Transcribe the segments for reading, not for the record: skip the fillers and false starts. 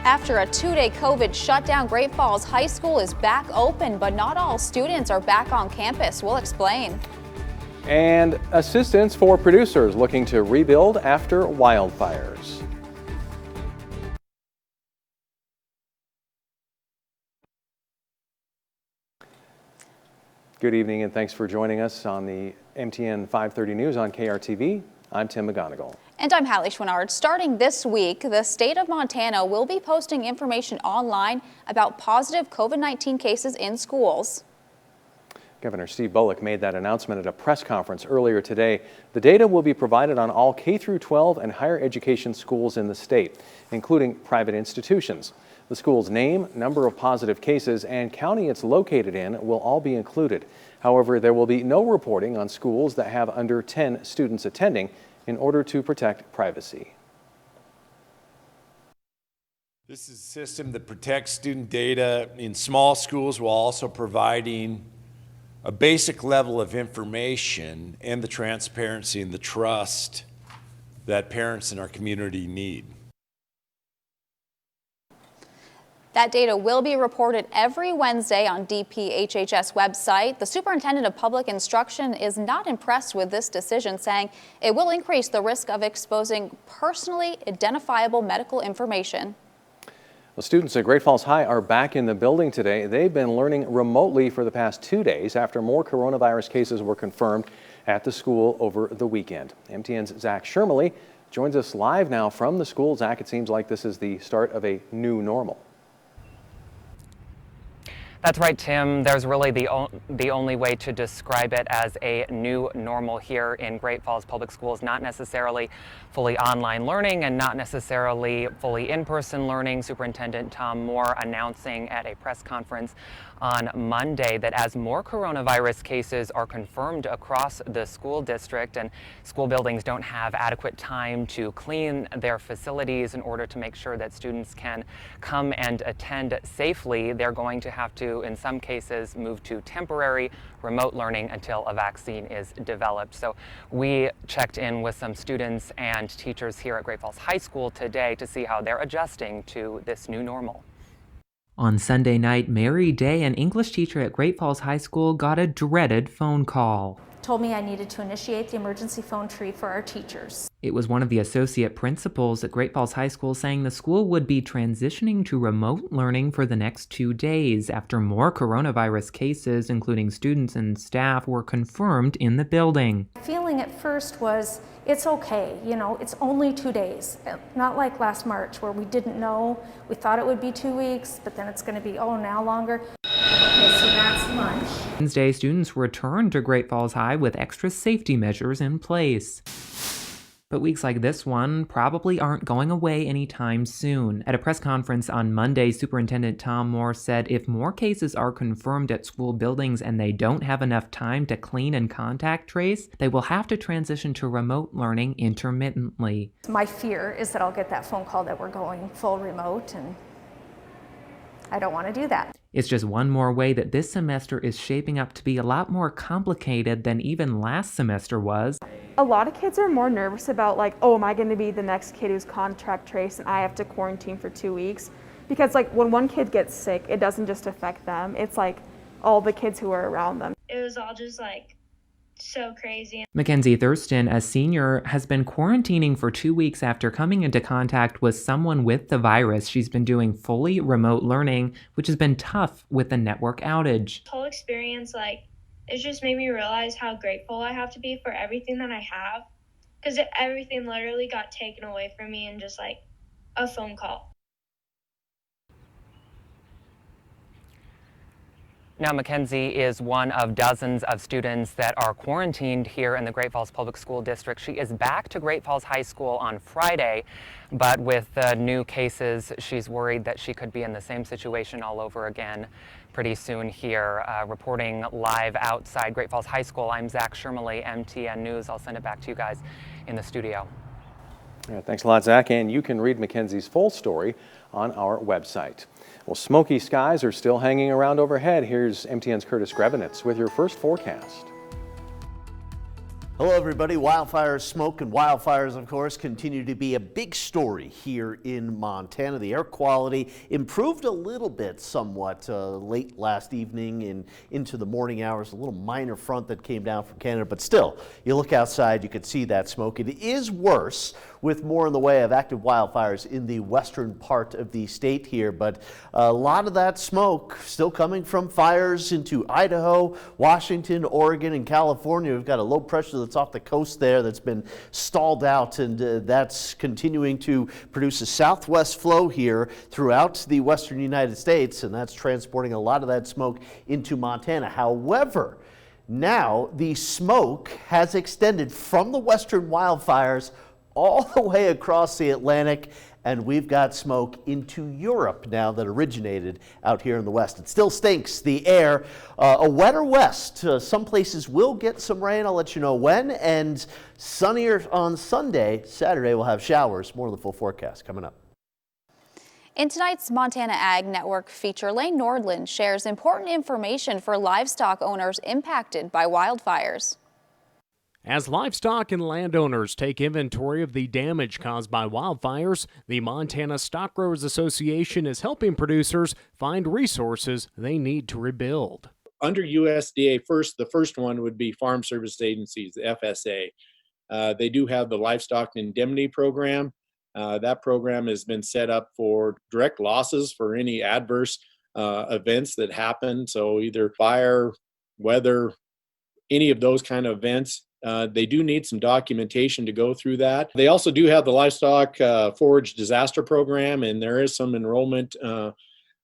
After a two-day COVID shutdown, Great Falls High School is back open, but not all students are back on campus. We'll explain. And assistance for producers looking to rebuild after wildfires. Good evening and thanks for joining us on the MTN 530 News on KRTV. I'm Tim McGonigal. And I'm Hallie Schwinnard. Starting this week, the state of Montana will be posting information online about positive COVID-19 cases in schools. Governor Steve Bullock made that announcement at a press conference earlier today. The data will be provided on all K-12 and higher education schools in the state, including private institutions. The school's name, number of positive cases, and county it's located in will all be included. However, there will be no reporting on schools that have under 10 students attending in order to protect privacy. This is a system that protects student data in small schools while also providing a basic level of information and the transparency and the trust that parents in our community need. That data will be reported every Wednesday on DPHHS website. The Superintendent of Public Instruction is not impressed with this decision, saying it will increase the risk of exposing personally identifiable medical information. Well, students at Great Falls High are back in the building today. They've been learning remotely for the past 2 days after more coronavirus cases were confirmed at the school over the weekend. MTN's Zach Shermley joins us live now from the school. Zach, it seems like this is the start of a new normal. That's right, Tim. There's really the only way to describe it as a new normal here in Great Falls Public Schools, not necessarily fully online learning and not necessarily fully in-person learning. Superintendent Tom Moore announcing at a press conference on Monday that as more coronavirus cases are confirmed across the school district and school buildings don't have adequate time to clean their facilities in order to make sure that students can come and attend safely, they're going to have to, in some cases, move to temporary remote learning until a vaccine is developed. So we checked in with some students and teachers here at Great Falls High School today to see how they're adjusting to this new normal. On Sunday night, Mary Day, an English teacher at Great Falls High School, got a dreaded phone call. Told me I needed to initiate the emergency phone tree for our teachers. It was one of the associate principals at Great Falls High School saying the school would be transitioning to remote learning for the next 2 days after more coronavirus cases, including students and staff, were confirmed in the building. Feeling at first was, it's okay, you know, it's only 2 days. Not like last March where we didn't know. We thought it would be 2 weeks, but then it's going to be, oh, now longer. Okay, so that's lunch. Wednesday, students returned to Great Falls High with extra safety measures in place. But weeks like this one probably aren't going away anytime soon. At a press conference on Monday, Superintendent Tom Moore said if more cases are confirmed at school buildings and they don't have enough time to clean and contact trace, they will have to transition to remote learning intermittently. My fear is that I'll get that phone call that we're going full remote, and I don't want to do that. It's just one more way that this semester is shaping up to be a lot more complicated than even last semester was. A lot of kids are more nervous about like, oh, am I going to be the next kid who's contact traced and I have to quarantine for 2 weeks? Because like when one kid gets sick, it doesn't just affect them. It's like all the kids who are around them. It was all just like so crazy. Mackenzie Thurston, a senior, has been quarantining for 2 weeks after coming into contact with someone with the virus. She's been doing fully remote learning, which has been tough with the network outage. The whole experience, like, it just made me realize how grateful I have to be for everything that I have, because everything literally got taken away from me in just like a phone call. Now, Mackenzie is one of dozens of students that are quarantined here in the Great Falls Public School District. She is back to Great Falls High School on Friday, but with new cases, she's worried that she could be in the same situation all over again pretty soon here. Reporting live outside Great Falls High School, I'm Zach Shermley, MTN News. I'll send it back to you guys in the studio. Yeah, thanks a lot, Zach. And you can read Mackenzie's full story on our website. Well, smoky skies are still hanging around overhead. Here's MTN's Curtis Grevenitz with your first forecast. Hello everybody. Wildfires, smoke, and wildfires, of course, continue to be a big story here in Montana. The air quality improved a little bit somewhat late last evening and into the morning hours. A little minor front that came down from Canada, but still, you look outside, you could see that smoke. It is worse with more in the way of active wildfires in the western part of the state here, but a lot of that smoke still coming from fires into Idaho, Washington, Oregon, and California. We've got a low pressure that's off the coast there that's been stalled out, and that's continuing to produce a southwest flow here throughout the western United States, and that's transporting a lot of that smoke into Montana. However, now the smoke has extended from the western wildfires all the way across the Atlantic, and we've got smoke into Europe now that originated out here in the west. It still stinks, the air. A wetter west. Some places will get some rain. I'll let you know when. And sunnier on Sunday. Saturday we'll have showers. More of the full forecast coming up. In tonight's Montana Ag Network feature, Lane Nordland shares important information for livestock owners impacted by wildfires. As livestock and landowners take inventory of the damage caused by wildfires, the Montana Stock Growers Association is helping producers find resources they need to rebuild. Under USDA, the first one would be Farm Service Agencies, the FSA. They do have the Livestock Indemnity Program. That program has been set up for direct losses for any adverse events that happen. So either fire, weather, any of those kind of events. They do need some documentation to go through that. They also do have the Livestock Forage Disaster Program, and there is some enrollment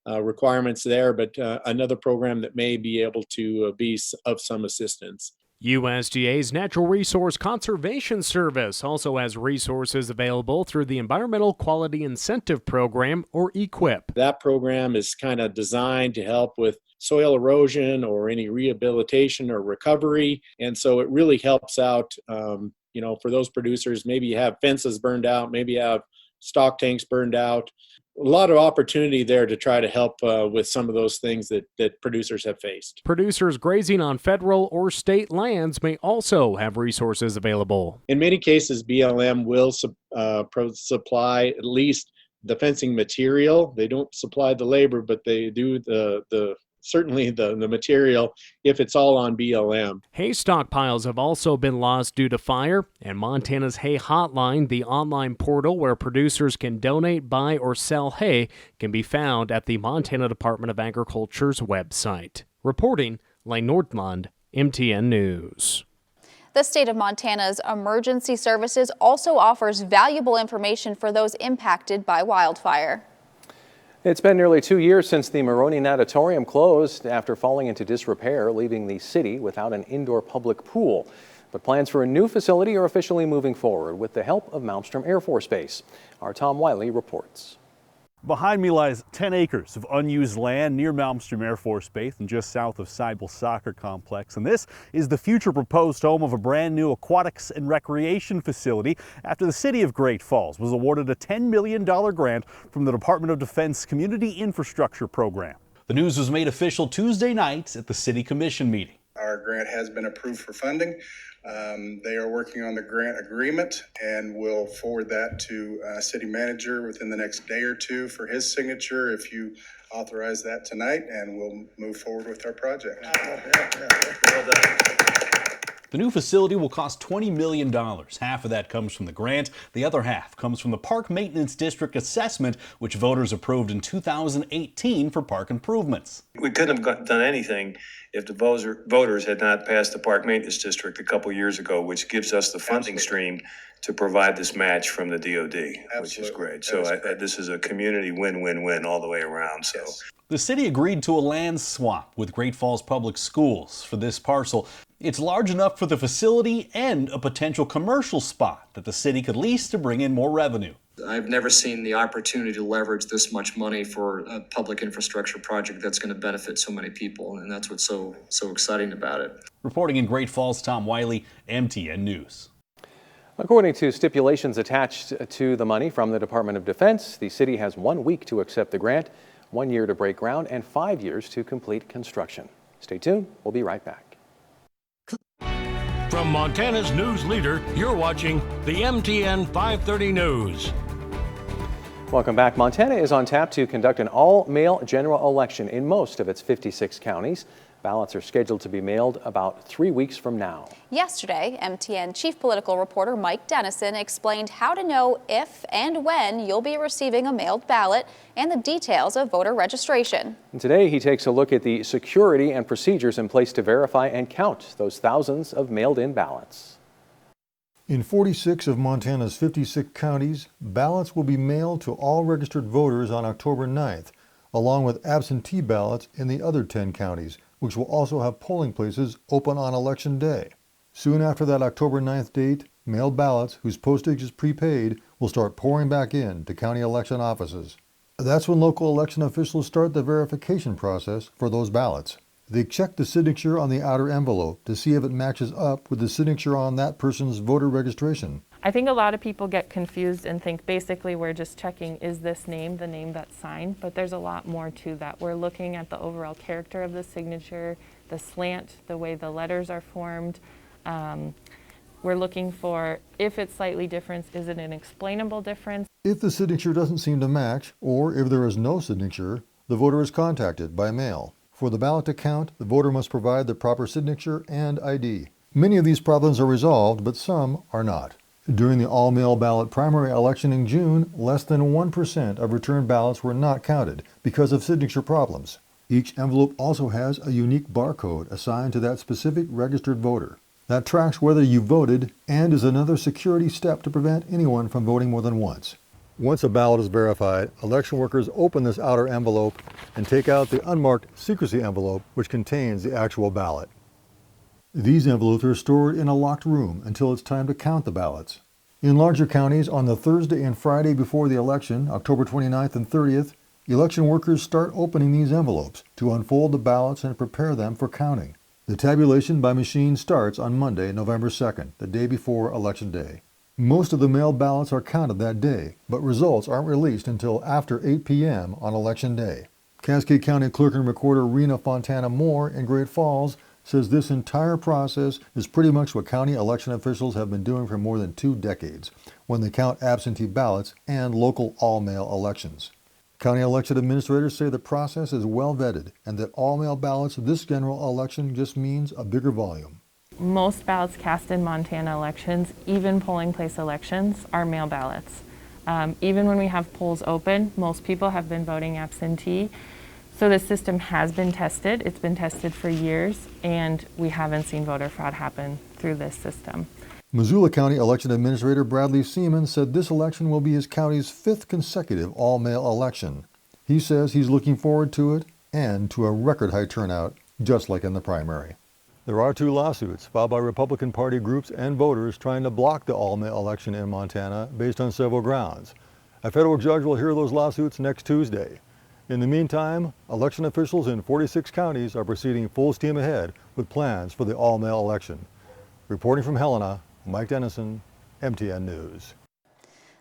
requirements there, but another program that may be able to be of some assistance. USDA's Natural Resource Conservation Service also has resources available through the Environmental Quality Incentive Program, or EQIP. That program is kind of designed to help with soil erosion or any rehabilitation or recovery. And so it really helps out, for those producers. Maybe you have fences burned out, maybe you have stock tanks burned out. A lot of opportunity there to try to help with some of those things that producers have faced. Producers grazing on federal or state lands may also have resources available. In many cases, BLM will supply at least the fencing material. They don't supply the labor, but they do certainly the material if it's all on BLM. Hay stockpiles have also been lost due to fire, and Montana's Hay Hotline, the online portal where producers can donate, buy, or sell hay, can be found at the Montana Department of Agriculture's website. Reporting, Lane Nordland, MTN News. The state of Montana's emergency services also offers valuable information for those impacted by wildfire. It's been nearly 2 years since the Maroney Natatorium closed after falling into disrepair, leaving the city without an indoor public pool. But plans for a new facility are officially moving forward with the help of Malmstrom Air Force Base. Our Tom Wiley reports. Behind me lies 10 acres of unused land near Malmstrom Air Force Base and just south of Seibel Soccer Complex. And this is the future proposed home of a brand new aquatics and recreation facility after the city of Great Falls was awarded a $10 million grant from the Department of Defense Community Infrastructure Program. The news was made official Tuesday night at the City Commission meeting. Our grant has been approved for funding. They are working on the grant agreement, and we'll forward that to city manager within the next day or two for his signature if you authorize that tonight, and we'll move forward with our project. Well done. The new facility will cost $20 million. Half of that comes from the grant. The other half comes from the Park Maintenance District assessment, which voters approved in 2018 for park improvements. We couldn't have done anything if the voters had not passed the Park Maintenance District a couple years ago, which gives us the funding stream to provide this match from the DOD, which is great. So this is a community win-win-win all the way around. So. Yes. The city agreed to a land swap with Great Falls Public Schools for this parcel. It's large enough for the facility and a potential commercial spot that the city could lease to bring in more revenue. I've never seen the opportunity to leverage this much money for a public infrastructure project that's going to benefit so many people, and that's what's so exciting about it. Reporting in Great Falls, Tom Wiley, MTN News. According to stipulations attached to the money from the Department of Defense, the city has 1 week to accept the grant, 1 year to break ground, and 5 years to complete construction. Stay tuned. We'll be right back. From Montana's news leader, you're watching the MTN 530 News. Welcome back. Montana is on tap to conduct an all-male general election in most of its 56 counties. Ballots are scheduled to be mailed about 3 weeks from now. Yesterday, MTN chief political reporter Mike Dennison explained how to know if and when you'll be receiving a mailed ballot and the details of voter registration. And today, he takes a look at the security and procedures in place to verify and count those thousands of mailed-in ballots. In 46 of Montana's 56 counties, ballots will be mailed to all registered voters on October 9th, along with absentee ballots in the other 10 counties, which will also have polling places open on Election Day. Soon after that October 9th date, mailed ballots whose postage is prepaid will start pouring back in to county election offices. That's when local election officials start the verification process for those ballots. They check the signature on the outer envelope to see if it matches up with the signature on that person's voter registration. I think a lot of people get confused and think basically we're just checking, is this name the name that's signed? But there's a lot more to that. We're looking at the overall character of the signature, the slant, the way the letters are formed. We're looking for, if it's slightly different, is it an explainable difference? If the signature doesn't seem to match, or if there is no signature, the voter is contacted by mail. For the ballot to count, the voter must provide the proper signature and ID. Many of these problems are resolved, but some are not. During the all-mail ballot primary election in June, less than 1% of returned ballots were not counted because of signature problems. Each envelope also has a unique barcode assigned to that specific registered voter. That tracks whether you voted and is another security step to prevent anyone from voting more than once. Once a ballot is verified, election workers open this outer envelope and take out the unmarked secrecy envelope, which contains the actual ballot. These envelopes are stored in a locked room until it's time to count the ballots. In larger counties, on the Thursday and Friday before the election, October 29th and 30th, election workers start opening these envelopes to unfold the ballots and prepare them for counting. The tabulation by machine starts on Monday, November 2nd, the day before Election Day. Most of the mailed ballots are counted that day, but results aren't released until after 8 p.m. on Election Day. Cascade County Clerk and Recorder Rena Fontana Moore in Great Falls says this entire process is pretty much what county election officials have been doing for more than 2 decades when they count absentee ballots and local all-mail elections. County election administrators say the process is well vetted and that all-mail ballots this general election just means a bigger volume. Most ballots cast in Montana elections, even polling place elections, are mail ballots. Even when we have polls open, most people have been voting absentee. So the system has been tested. It's been tested for years, and we haven't seen voter fraud happen through this system. Missoula County Election Administrator Bradley Seaman said this election will be his county's 5th consecutive all-mail election. He says he's looking forward to it and to a record-high turnout, just like in the primary. There are 2 lawsuits filed by Republican Party groups and voters trying to block the all-mail election in Montana based on several grounds. A federal judge will hear those lawsuits next Tuesday. In the meantime, election officials in 46 counties are proceeding full steam ahead with plans for the all-mail election. Reporting from Helena, Mike Dennison, MTN News.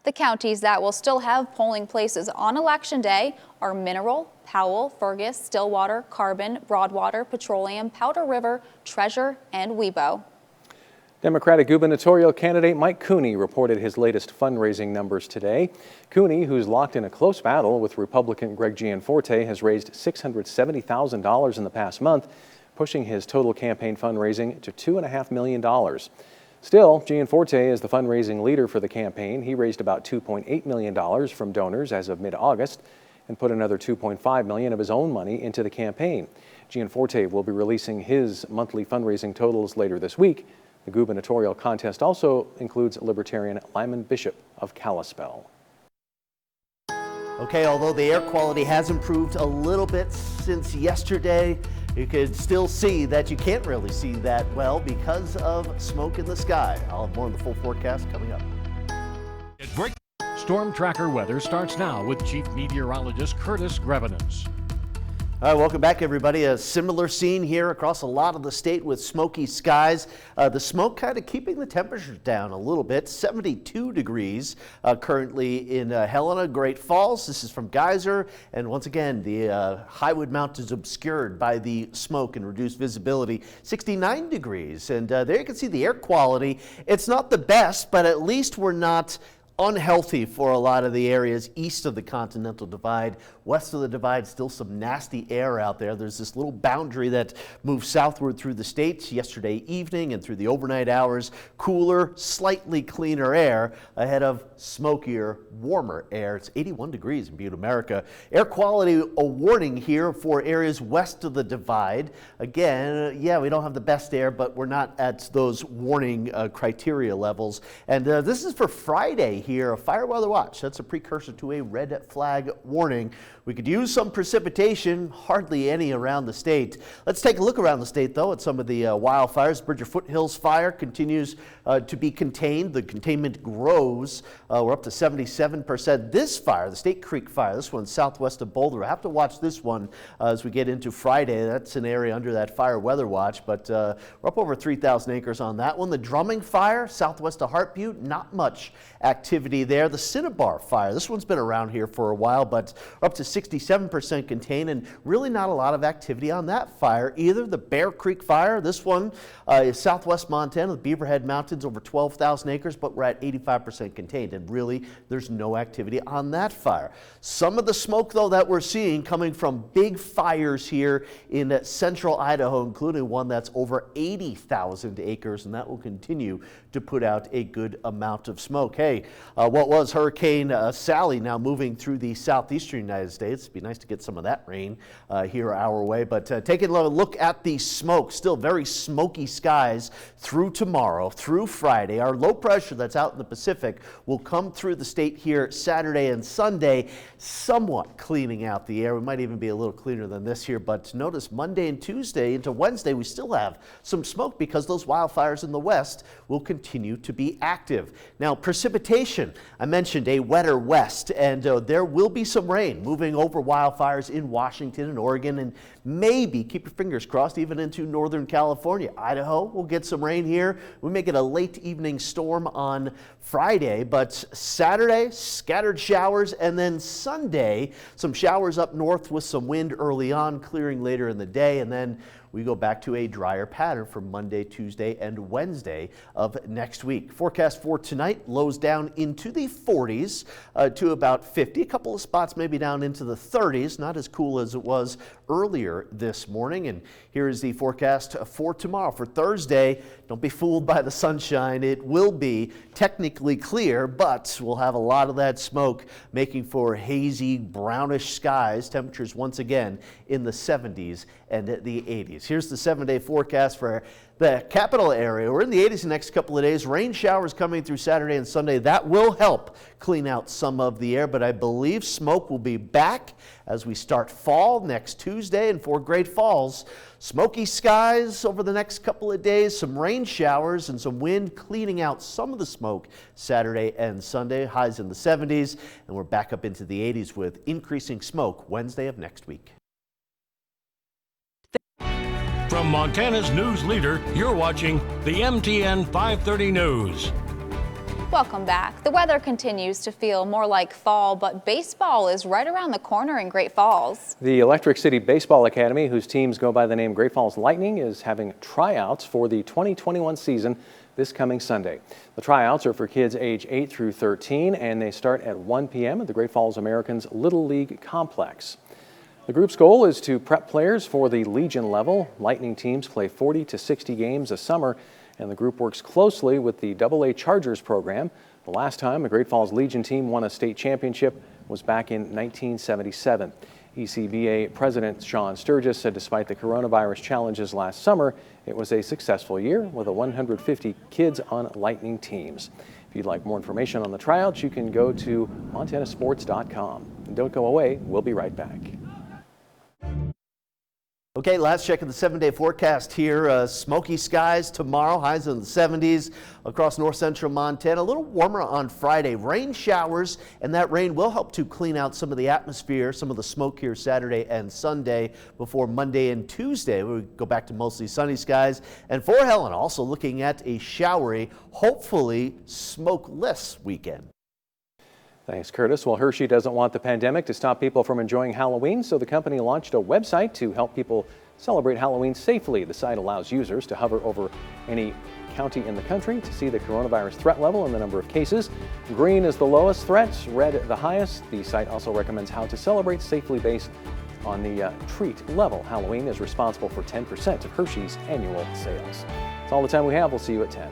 The counties that will still have polling places on Election Day are Mineral, Powell, Fergus, Stillwater, Carbon, Broadwater, Petroleum, Powder River, Treasure, and Webo. Democratic gubernatorial candidate Mike Cooney reported his latest fundraising numbers today. Cooney, who's locked in a close battle with Republican Greg Gianforte, has raised $670,000 in the past month, pushing his total campaign fundraising to $2.5 million. Still, Gianforte is the fundraising leader for the campaign. He raised about $2.8 million from donors as of mid-August and put another $2.5 million of his own money into the campaign. Gianforte will be releasing his monthly fundraising totals later this week. The gubernatorial contest also includes Libertarian Lyman Bishop of Kalispell. Okay, although the air quality has improved a little bit since yesterday, you can still see that you can't really see that well because of smoke in the sky. I'll have more on the full forecast coming up. Storm Tracker weather starts now with Chief Meteorologist Curtis Greveness. All right, welcome back, everybody. A similar scene here across a lot of the state with smoky skies. The smoke kind of keeping the temperatures down a little bit. 72 degrees currently in Helena, Great Falls. This is from Geyser. And once again, the Highwood Mountains obscured by the smoke and reduced visibility. 69 degrees. And there you can see the air quality. It's not the best, but at least we're not unhealthy for a lot of the areas east of the Continental Divide. West of the Divide, still some nasty air out there. There's this little boundary that moves southward through the states yesterday evening and through the overnight hours. Cooler, slightly cleaner air ahead of smokier, warmer air. It's 81 degrees in Butte, America. Air quality, a warning here for areas west of the Divide. Again, yeah, we don't have the best air, but we're not at those warning criteria levels. And this is for Friday here, a fire weather watch. That's a precursor to a red flag warning. We could use some precipitation, hardly any around the state. Let's take a look around the state, though, at some of the wildfires. Bridger Foothills fire continues to be contained. The containment grows. We're up to 77%. This fire, the State Creek fire, this one's southwest of Boulder. I have to watch this one as we get into Friday. That's an area under that fire weather watch, but we're up over 3,000 acres on that one. The Drumming fire, southwest of Hart Butte, not much activity there. The Cinnabar fire, this one's been around here for a while, but up to 67% contained, and really not a lot of activity on that fire either. The Bear Creek fire, this one is southwest Montana, the Beaverhead Mountains, over 12,000 acres, but we're at 85% contained, and really there's no activity on that fire. Some of the smoke, though, that we're seeing coming from big fires here in central Idaho, including one that's over 80,000 acres, and that will continue to put out a good amount of smoke. Hey, what was Hurricane Sally now moving through the southeastern United States? It'd be nice to get some of that rain here our way, but taking a look at the smoke, still very smoky skies through tomorrow, through Friday. Our low pressure that's out in the Pacific will come through the state here Saturday and Sunday, somewhat cleaning out the air. We might even be a little cleaner than this here, but notice Monday and Tuesday into Wednesday, we still have some smoke because those wildfires in the west will continue to be active. Now, precipitation, I mentioned a wetter west, and there will be some rain moving over wildfires in Washington and Oregon, and maybe, keep your fingers crossed, even into Northern California. Idaho will get some rain here. We may get a late evening storm on Friday, but Saturday, scattered showers, and then Sunday, some showers up north with some wind early on, clearing later in the day, and then we go back to a drier pattern for Monday, Tuesday, and Wednesday of next week. Forecast for tonight, lows down into the 40s to about 50. A couple of spots maybe down into the 30s, not as cool as it was earlier this morning. And here is the forecast for tomorrow. For Thursday, don't be fooled by the sunshine. It will be technically clear, but we'll have a lot of that smoke making for hazy, brownish skies. Temperatures once again in the 70s and the 80s. Here's the 7-day forecast for the capital area. We're in the 80s the next couple of days. Rain showers coming through Saturday and Sunday. That will help clean out some of the air, but I believe smoke will be back as we start fall next Tuesday. And for Great Falls, smoky skies over the next couple of days, some rain showers and some wind cleaning out some of the smoke Saturday and Sunday. Highs in the 70s, and we're back up into the 80s with increasing smoke Wednesday of next week. From Montana's news leader, you're watching the MTN 530 News. Welcome back. The weather continues to feel more like fall, but baseball is right around the corner in Great Falls. The Electric City Baseball Academy, whose teams go by the name Great Falls Lightning, is having tryouts for the 2021 season this coming Sunday. The tryouts are for kids age 8 through 13, and they start at 1 p.m. at the Great Falls Americans Little League Complex. The group's goal is to prep players for the Legion level. Lightning teams play 40 to 60 games a summer, and the group works closely with the AA Chargers program. The last time a Great Falls Legion team won a state championship was back in 1977. ECBA President Sean Sturgis said despite the coronavirus challenges last summer, it was a successful year with 150 kids on Lightning teams. If you'd like more information on the tryouts, you can go to montanasports.com. And don't go away, we'll be right back. Okay, last check of the 7-day forecast here. Smoky skies tomorrow, highs in the 70s across north central Montana. A little warmer on Friday. Rain showers, and that rain will help to clean out some of the atmosphere, some of the smoke here Saturday and Sunday before Monday and Tuesday. We go back to mostly sunny skies. And for Helen, also looking at a showery, hopefully smokeless weekend. Thanks, Curtis. Well, Hershey doesn't want the pandemic to stop people from enjoying Halloween, so the company launched a website to help people celebrate Halloween safely. The site allows users to hover over any county in the country to see the coronavirus threat level and the number of cases. Green is the lowest threat, red the highest. The site also recommends how to celebrate safely based on the treat level. Halloween is responsible for 10% of Hershey's annual sales. That's all the time we have. We'll see you at 10.